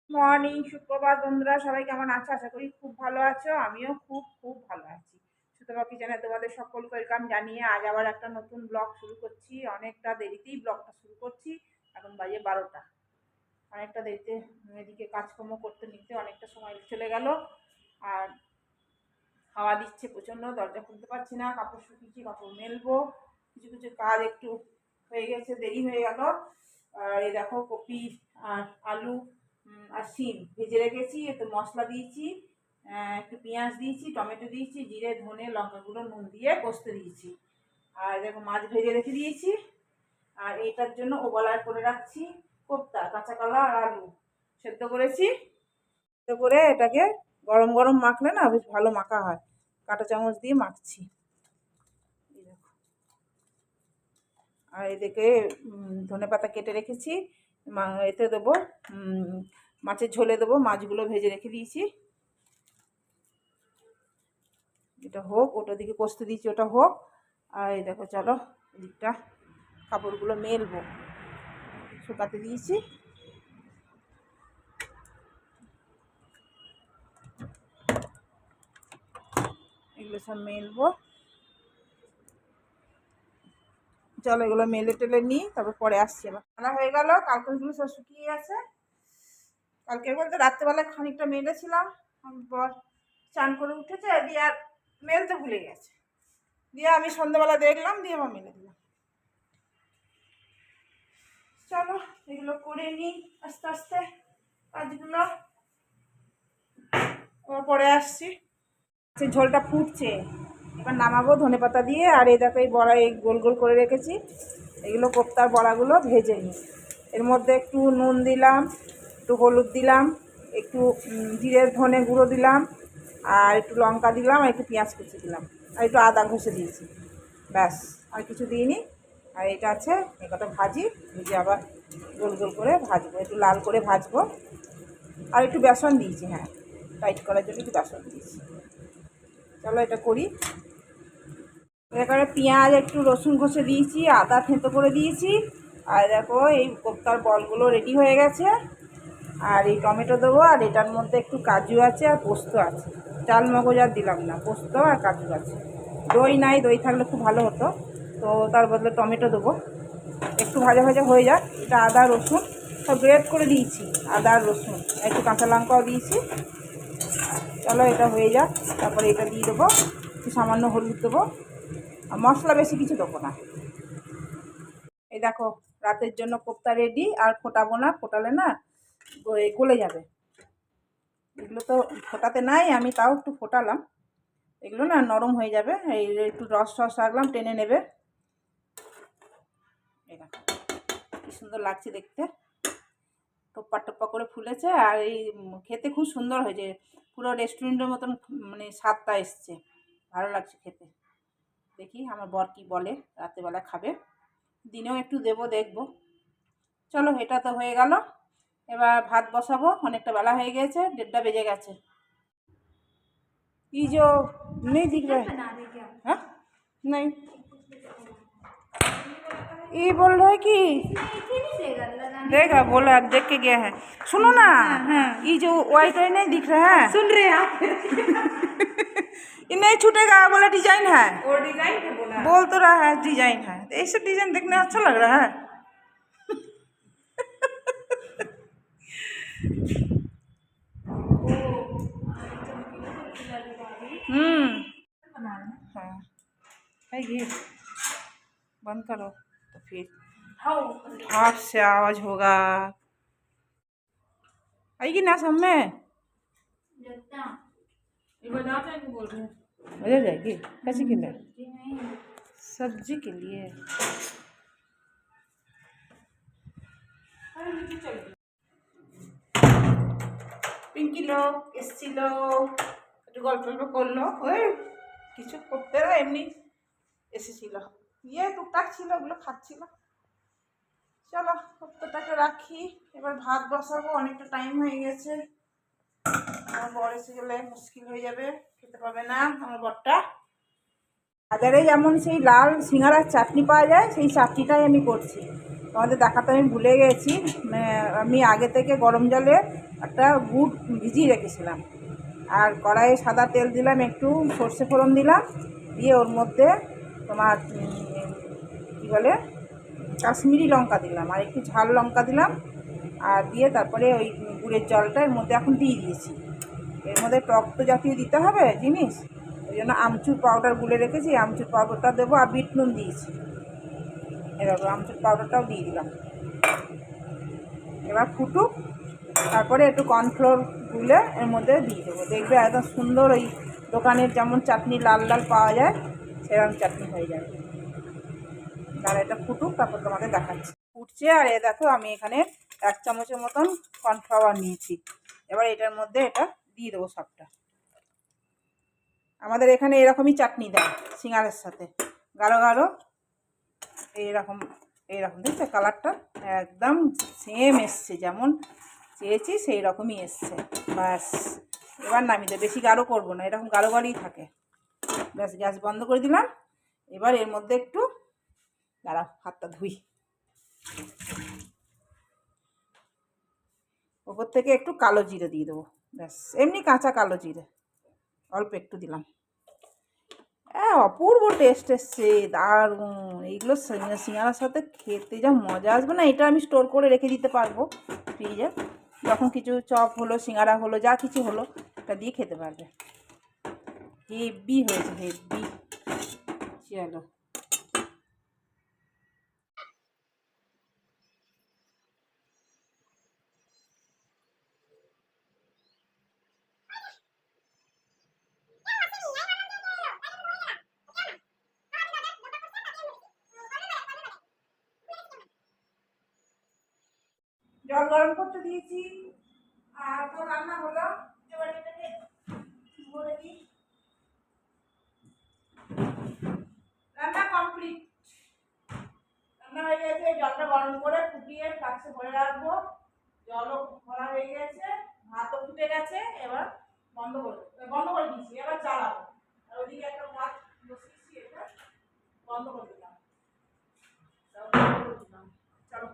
Morning, সুপ্রভাত বন্ধুরা, সবাই কেমন আছো? আশা করি খুব ভালো আছো। আমিও খুব খুব ভালো আছি। সুতরাং কিচেনে তোমাদের সকলকে ওয়েলকাম জানিয়ে আজ আবার একটা নতুন ব্লগ শুরু করছি। অনেকটা দেরিতেই ব্লগটা শুরু করছি। এখন বাজে 12টা। অনেকটা দেরিতে এদিকে কাজকর্ম করতে নিতে অনেকটা সময় চলে গেল। আর হাওয়া দিচ্ছে প্রচণ্ড, দরজা খুলতে পারছি না। কাপড় শুকিয়েছি, কাপড় মেলবো, কিছু কিছু কাজ একটু হয়ে গেছে, দেরি হয়ে গেল। আর এই দেখো কপি আর আলু আর শিম ভেজে রেখেছি, একটু মশলা দিয়েছি, একটু পেঁয়াজ দিয়েছি, টমেটো দিয়েছি, জিরে ধনে লঙ্কা গুঁড়ো নুন দিয়ে কষতে দিয়েছি। আর দেখো মাছ ভেজে রেখে দিয়েছি। আর এইটার জন্য ওবেলায় করে রাখছি কোপ্তা, কাঁচা কলা আর আলু সেদ্ধ করেছি। সেদ্ধ করে এটাকে গরম গরম মাখলে না বেশ ভালো মাখা হয়। কাঁটা চামচ দিয়ে মাখছি। এই দেখো। আর এদিকে ধনেপাতা কেটে রেখেছি, এতে দেবো, মাছের ঝোলে দেবো। মাছগুলো ভেজে রেখে দিয়েছি। এটা হোক, ওটা দিকে কষতে দিয়েছি, ওটা হোক। আর এই দেখো, চলো এদিকটা কাপড়গুলো মেলবো, শুকাতে দিয়েছি। এগুলো সব মেলবো। চলো এগুলো মেলে টেলে নিই, তারপর পরে আসছি। আবার রান্না হয়ে গেল, কালকেগুলো সব শুকিয়ে গেছে। কালকে বলতে রাত্রেবেলায় খানিকটা মেলেছিলাম, বর চান করে উঠেছে দিয়ে আর মেলতে ভুলে গেছে। দিয়ে আমি সন্ধ্যাবেলা দেখলাম, দিয়ে আমার মেলে দিলাম। চলো এগুলো করে নিই আস্তে আস্তে কাজগুলো, পরে আসছি। সেই ঝোলটা ফুটছে, এবার নামাবো ধনেপাতা দিয়ে। আর এই দেখো এই বড়া, এই গোল গোল করে রেখেছি, এগুলো কোপ্তার বড়াগুলো ভেজে নিই। এর মধ্যে একটু নুন দিলাম, একটু হলুদ দিলাম, একটু জিরে ধনে গুঁড়ো দিলাম, আর একটু লঙ্কা দিলাম, আর একটু পেঁয়াজ কুচি দিলাম, আর একটু আদা ঘষে দিয়েছি। ব্যাস, আর কিছু দিইনি। আর এটা আছে, এটা ভাজি, ভেজে আবার গোল গোল করে ভাজবো, একটু লাল করে ভাজবো। আর একটু বেসন দিয়েছি, হ্যাঁ, টাইট করার জন্য একটু বেসন দিয়েছি। চলো এটা করি। এখানে পেঁয়াজ একটু রসুন ঘষে দিয়েছি, আদা থেঁতো করে দিয়েছি। আর দেখো এই কোপ্তার বলগুলো রেডি হয়ে গেছে। আর এই টমেটো দেবো, আর এটার মধ্যে একটু কাজু আছে আর পোস্ত আছে। চাল মগজ আর দিলাম না, পোস্ত আর কাজু আছে। দই নাই, দই থাকলে খুব ভালো হতো, তো তার বদলে টমেটো দেবো। একটু ভাজা ভাজা হয়ে যাক। এটা আদা রসুন সব গ্রেট করে দিয়েছি, আদা আর রসুন, একটু কাঁচা লঙ্কাও দিয়েছি। চলো এটা হয়ে যাক, তারপরে এটা দিয়ে দেবো, একটু সামান্য হলুদ দেবো, আর মশলা বেশি কিছু দেবো না। এই দেখো রাতের জন্য কোপ্তা রেডি। আর ফোটাবো না, ফোটালে না গলে যাবে। এগুলো তো ফোটাতে নাই, আমি তাও একটু ফোটালাম। এগুলো না নরম হয়ে যাবে, এই একটু রস রস রাখলাম, টেনে নেবে। এই দেখো কি সুন্দর লাগছে দেখতে, টোপ্পা টোপ্পা করে ফুলেছে। আর এই খেতে খুব সুন্দর হয়েছে, পুরো রেস্টুরেন্টের মতন মানে স্বাদটা এসছে, ভালো লাগছে খেতে। দেখি আমার বর কি বলে, রাত্রেবেলা খাবে, দিনেও একটু দেবো, দেখবো। চলো এটা তো হয়ে গেল, এবার ভাত বসাবো। অনেকটা বেলা হয়ে গেছে, 1:30 বেজে গেছে। ये जो नहीं दिख रहा है, हाँ नहीं, ये बोल रहा है कि देगा, बोला अब देख के गया है। सुनो ना, ये जो वाइट वाइट नहीं दिख रहा है, सुन रहे हैं ये नहीं छूटेगा, बोला डिजाइन है, वो डिजाइन है बोला, बोल तो रहा है डिजाइन है। ऐसे डिजाइन देखने अच्छा लग रहा है। हाँ है ये, बंद करो तो फिर हाथ से आवाज होगा। आएगी ना सामने, बजा जाएगी कैसे के लिए, सब्जी के लिए। পিঙ্কি লোক এসছিল, একটু গল্প টল্প করলো, ওই কিছু করতে না, এমনি এসেছিল, ইয়ে টুকটাক ছিল, ওগুলো খাচ্ছিল। চলো কপ্তাটাকে রাখি, এবার ভাত বসাবো, অনেকটা টাইম হয়ে গেছে। আমার বর এসে গেলে মুশকিল হয়ে যাবে, খেতে পাবে না আমার বরটা। বাজারে যেমন সেই লাল সিঙ্গারার চাটনি পাওয়া যায়, সেই চাটনিটাই আমি করছি। তোমাদের দেখাতে আমি ভুলে গেছি। আমি আগে থেকে গরম জলে একটা গুড় ভিজিয়ে রেখেছিলাম, আর কড়াইয়ে সাদা তেল দিলাম, একটু সর্ষে ফোড়ন দিলাম, দিয়ে ওর মধ্যে তোমার কী বলে কাশ্মীরি লঙ্কা দিলাম, আর একটু ঝাল লঙ্কা দিলাম, আর দিয়ে তারপরে ওই গুড়ের জলটা এর মধ্যে এখন দিয়ে দিয়েছি। এর মধ্যে টক তো জাতীয় দিতে হবে জিনিস, ওই জন্য আমচুর পাউডার গুলে রেখেছি, আমচুর পাউডারটা দেবো, আর বিট নুন দিয়েছি। এবার আমচুর পাউডারটাও দিয়ে দিলাম। এবার ফুটুক, তারপরে একটু কর্নফ্লোর গুলে এর মধ্যে দিয়ে দেবো। দেখবে একদম সুন্দর ওই দোকানের যেমন চাটনি লাল লাল পাওয়া যায়, সেরকম চাটনি হয়ে যাবে। তাহলে এটা ফুটুক, তারপর তোমাদের দেখাচ্ছি। ফুটছে, আর এ দেখো আমি এখানে 1 চামচের মতন কর্নফ্লাওয়ার নিয়েছি। এবার এটার মধ্যে এটা দিয়ে দেবো সবটা। আমাদের এখানে এরকমই চাটনি দেয় সিঙ্গারের সাথে, গাঢ় গাঢ় এইরকম এইরকম। দেখছো কালারটা একদম সেম এসছে, যেমন চেয়েছি সেই রকমই এসছে। ব্যাস, এবার নামিয়ে দেবো। বেশি গাঢ় করবো না, এরকম গাঢ় গাঢ়ই থাকে। ব্যাস, গ্যাস বন্ধ করে দিলাম। এবার এর মধ্যে একটু দাঁড়া, হাতটা ধুই। ওপর থেকে একটু কালো জিরে দিয়ে দেবো, ব্যাস, এমনি কাঁচা কালো জিরে অল্প একটু দিলাম। হ্যাঁ, অপূর্ব টেস্ট এসছে, দারুণ। এইগুলো সিঙ্গারার সাথে খেতে যা মজা আসবে না, এটা আমি স্টোর করে রেখে দিতে পারবো ফ্রিজে। যখন কিছু চপ হলো, সিঙ্গারা হলো, যা কিছু হলো, এটা দিয়ে খেতে পারবে। হেভি হয়েছে, হেভি। চলো, জল গরম করতে দিয়েছি, আর তো রান্না হলো। এবার এটাকে ভরে দিই। রান্না কমপ্লিট, রান্না হয়ে গেছে। জলটা গরম করে ফুটিয়ে ফ্লাক্সে ভরে রাখবো। জলও ভরা হয়ে গেছে, ভাতও ফুটে গেছে। এবার বন্ধ করে দিয়েছি। এবার চালাবো। আর ওইদিকে একটা ভাত বসিয়েছি, এটা বন্ধ করে দিলাম। চলো,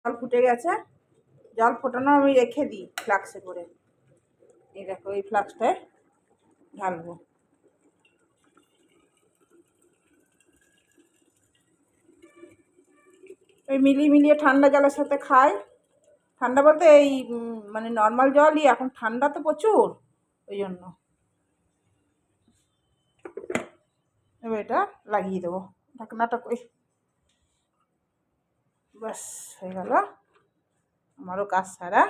জল ফুটে গেছে। জল ফোটানো আমি রেখে দিই ফ্লাক্সে করে। এই দেখো, এই ফ্লাক্সটায় ঢালবো। ওই মিলিয়ে ঠান্ডা জলের সাথে খাই। ঠান্ডা বলতে এই মানে নর্মাল জলই, এখন ঠান্ডা তো প্রচুর, ওই জন্য। এবার এটা লাগিয়ে দেবো, ঢাকনাটা কই। ব্যাস, হয়ে গেল আমারও কাজ সারা।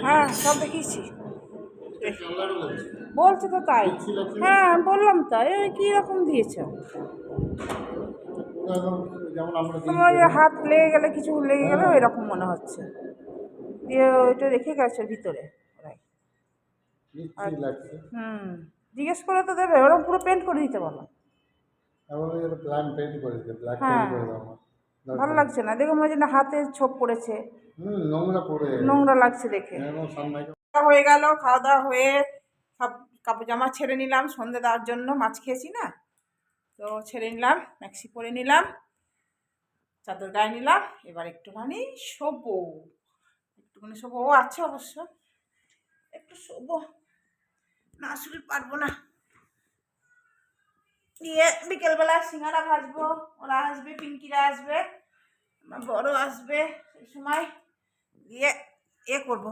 হ্যাঁ, সব দেখিয়েছি। বলছে তো তাই। হ্যাঁ, বললাম তাই। ওই কীরকম দিয়েছ, তোমার হাত লেগে গেলে, কিছু লেগে গেলে এরকম মনে হচ্ছে। দিয়ে ওইটা রেখে গেছে ভিতরে ওরাই। হুম, জিজ্ঞেস করে তো দেবে, ওরা পুরো পেন্ট করে দিতে বলো। হ্যাঁ, ভালো লাগছে না, দেখো মনে হচ্ছে না হাতে ছোপ পড়েছে, নোংরা লাগছে দেখে। হয়ে গেল খাওয়া দাওয়া হয়ে, সব কাপড় জামা ছেড়ে নিলাম সন্ধে দেওয়ার জন্য। মাছ খেয়েছি না, তো ছেড়ে নিলাম, ম্যাক্সি পরে নিলাম, চাদর গায়ে নিলাম। এবার একটুখানি শোবো, ও আছে অবশ্য, একটু শোবো, না শুলে পারবো না। দিয়ে বিকেলবেলা সিঙ্গারা ভাজবো, ওরা আসবে, পিঙ্কিরা আসবে, আমার বড় আসবে সেই সময়। দিয়ে করবো,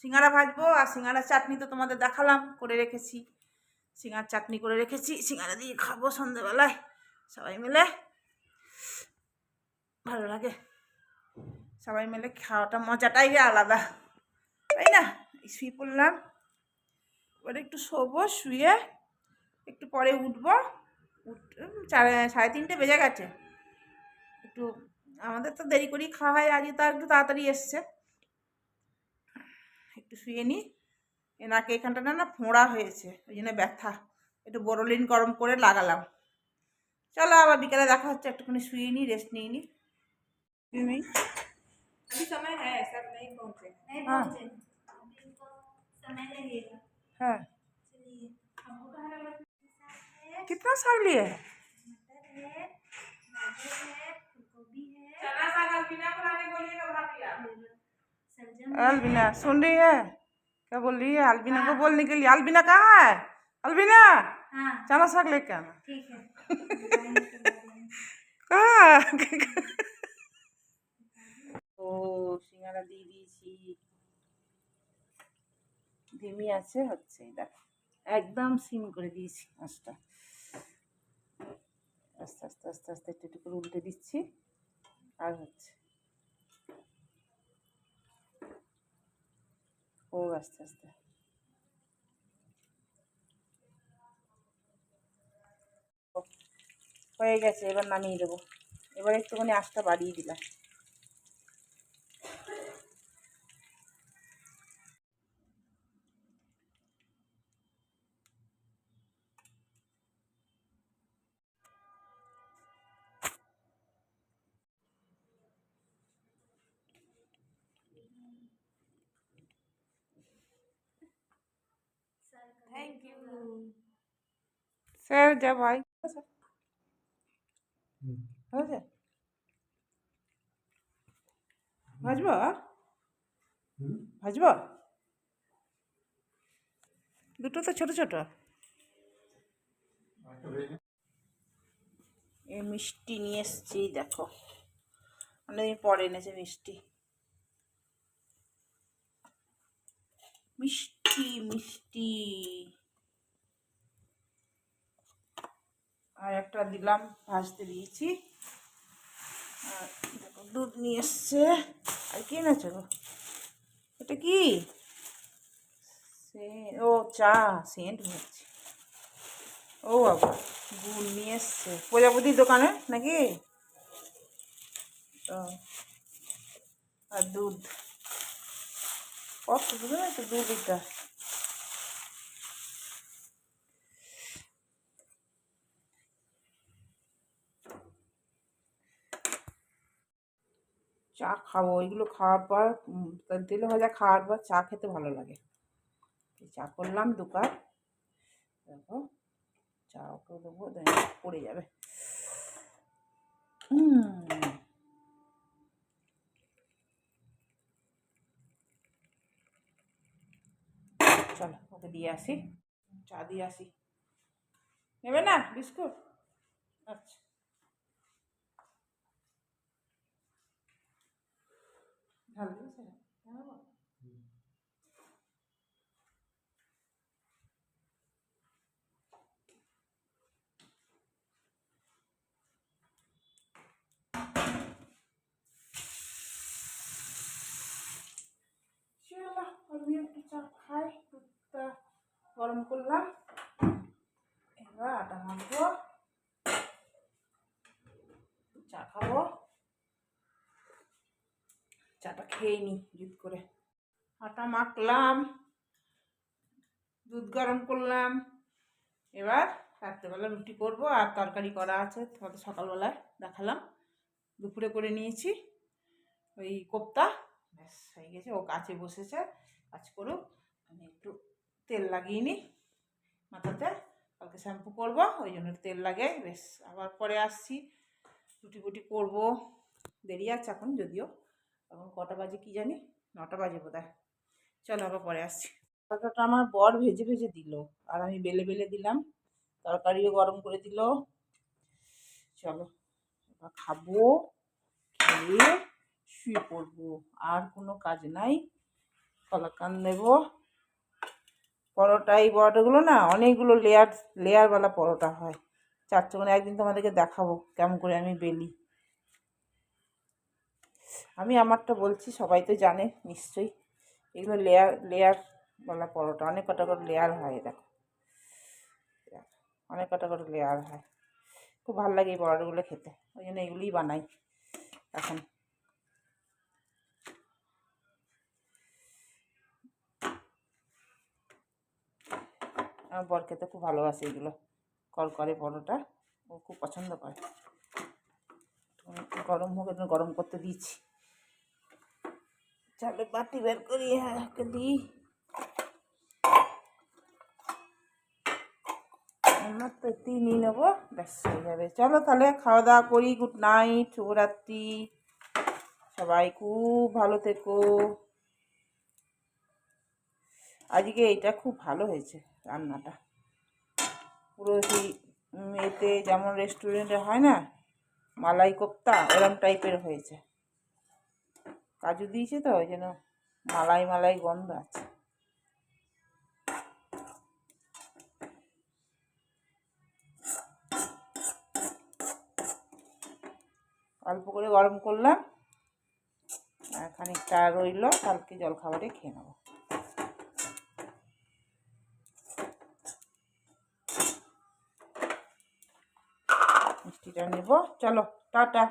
সিঙ্গারা ভাজবো। আর সিঙ্গারা চাটনি তো তোমাদের দেখালাম, করে রেখেছি। সিঙ্গার চাটনি করে রেখেছি, সিঙ্গারা দিয়ে খাবো সন্ধ্যেবেলায় সবাই মিলে। ভালো লাগে সবাই মিলে খাওয়াটা, মজাটাই আলাদা, তাই না? শুয়ে পড়লাম, এবার একটু শোবো, শুয়ে একটু পরে উঠবো। 3:30 বেজে গেছে। একটু আমাদের তো দেরি করেই খাওয়া হয়, আজকে তো একটু তাড়াতাড়ি এসছে। একটু শুয়ে নিই। নাকে এখানটা না ফোঁড়া হয়েছে, ওই জন্য ব্যথা। একটু বোরোলিন গরম করে লাগালাম। চলো, আবার বিকেলে দেখা হচ্ছে। একটুখানি শুয়ে নিই, রেস্ট নিয়ে নিই। नहीं। अभी समय है, सब नहीं पहुँचे। नहीं हाँ पहुँचे, अभी तो समय लगेगा। है। चलिए, हमको कहाँ लगा है, कितना साग लिए है? मटर है, गाजर है, फूलगोभी है, चना साग अलबिना को लाने बोलिएगा भाभी आप। फिर सलजम है। अलबिना सुन रही है? क्या बोल रही है? अलबिना को हाँ। बोलने के लिए। अलबिना कहाँ है? अलबिना हाँ चना साग लेके आना। ठीक है, लाएंगे तो ला देंगे। कहाँ? ও সিঙ্গারা দিয়ে দিয়েছি, ধিমি আছে হচ্ছে, দেখো একদম সিম করে দিয়েছি আঁচটা। আস্তে আস্তে আস্তে আস্তে একটু একটু করে উল্টে দিচ্ছি আর হচ্ছে ও আস্তে আস্তে হয়ে গেছে। এবার নামিয়ে দেবো। এবার একটুখানি আঁচটা বাড়িয়ে দিলাম। Thank you. স্যার যা ভাই হয়েছে ভাজবো ভাজবো দুটো তো ছোট ছোট। এই মিষ্টি নিয়ে এসছি, দেখো অনেকদিন পরে এনেছে মিষ্টি। মিষ্টি মিষ্টি আর একটা দিলাম, ভাজতে দিয়েছি। আর দেখো দুধ নিয়ে এসছে। আর কি এনেছো গো? এটা কি? ও চা সেন্ট হচ্ছে। ও বাবা গুড় নিয়ে এসছে প্রজাপতির দোকানে নাকি? ও আর দুধ, কত দুধ আছে? 2 লিটার। চা খাবো, এগুলো খাওয়ার পর তেলে ভাজা খাওয়ার পর চা খেতে ভালো লাগে। চা করলাম 2 কাপ। দেখো চা ওকে দেবো, পড়ে যাবে। চলো ওকে দিয়ে আসি, চা দিয়ে আসি। নেবে না বিস্কুট? আচ্ছা ভালো দিয়েছে। চলো আমি একটু চা খাই। দুধটা গরম করলাম, এবার আটা মাখবো, চা খাবো। চাটা খেয়ে নিই দুধ করে। আটা মাখলাম, দুধ গরম করলাম। এবার রাত্রেবেলা রুটি করবো, আর তরকারি করা আছে, তোমাদের সকালবেলায় দেখালাম। দুপুরে করে নিয়েছি ওই কোপ্তা, ব্যাস হয়ে গেছে। ও কাছে বসেছে, কাজ করুক, আমি একটু তেল লাগিয়ে নিই মাথাতে, কালকে শ্যাম্পু করবো ওই জন্য তেল লাগে। বেশ আবার পরে আসছি, রুটি ফুটি করবো। দেরি আছে এখন, যদিও এখন কটা বাজে কি জানি, 9টা বাজে বোধহয়। চলো আবার পরে আসছি। পরোটাটা আমার বর ভেজে ভেজে দিল, আর আমি বেলে বেলে দিলাম, তরকারিও গরম করে দিল। চলো এবার খাবো, খেয়ে শুয়ে পড়বো, আর কোনো কাজ নাই। কলাকান নেব। পরোটা, এই পরোটাগুলো না অনেকগুলো লেয়ারওয়ালা পরোটা হয়। 4 একদিন তোমাদেরকে দেখাবো কেমন করে আমি বেলি। আমি আমারটা বলছি, সবাই তো জানে নিশ্চয়ই। এগুলো লেয়ারওয়ালা পরোটা, অনেক কটা করে লেয়ার হয়। দেখো অনেক কটা করে লেয়ার হয়, খুব ভালো লাগে এই পরোটাগুলো খেতে, ওই জন্য এগুলোই বানাই এখন। আমার বর খেতে খুব ভালোবাসে এগুলো, করকরে পরোটা, ও খুব পছন্দ করে। গরম হোক, একটু গরম করতে দিচ্ছি। চালের বাটি বের করি, হ্যাঁ দিই। আমার তো নিয়ে নেবো, ব্যাস হয়ে যাবে। চলো তাহলে খাওয়া দাওয়া করি। গুড নাইট, শুভরাত্রি। সবাই খুব ভালো থেকো। আজকে এটা খুব ভালো হয়েছে রান্নাটা, পুরো সেই এতে যেমন রেস্টুরেন্টে হয় না মালাই কোপ্তা, ওরম টাইপের হয়েছে। কাজু দিয়েছে তো ওই জন্য মালাই মালাই গন্ধ আছে। অল্প করে গরম করলাম, খানিকটা রইল, কালকে জলখাবারে খেয়ে নেবো। মিষ্টিটা নেব। চলো টাটা।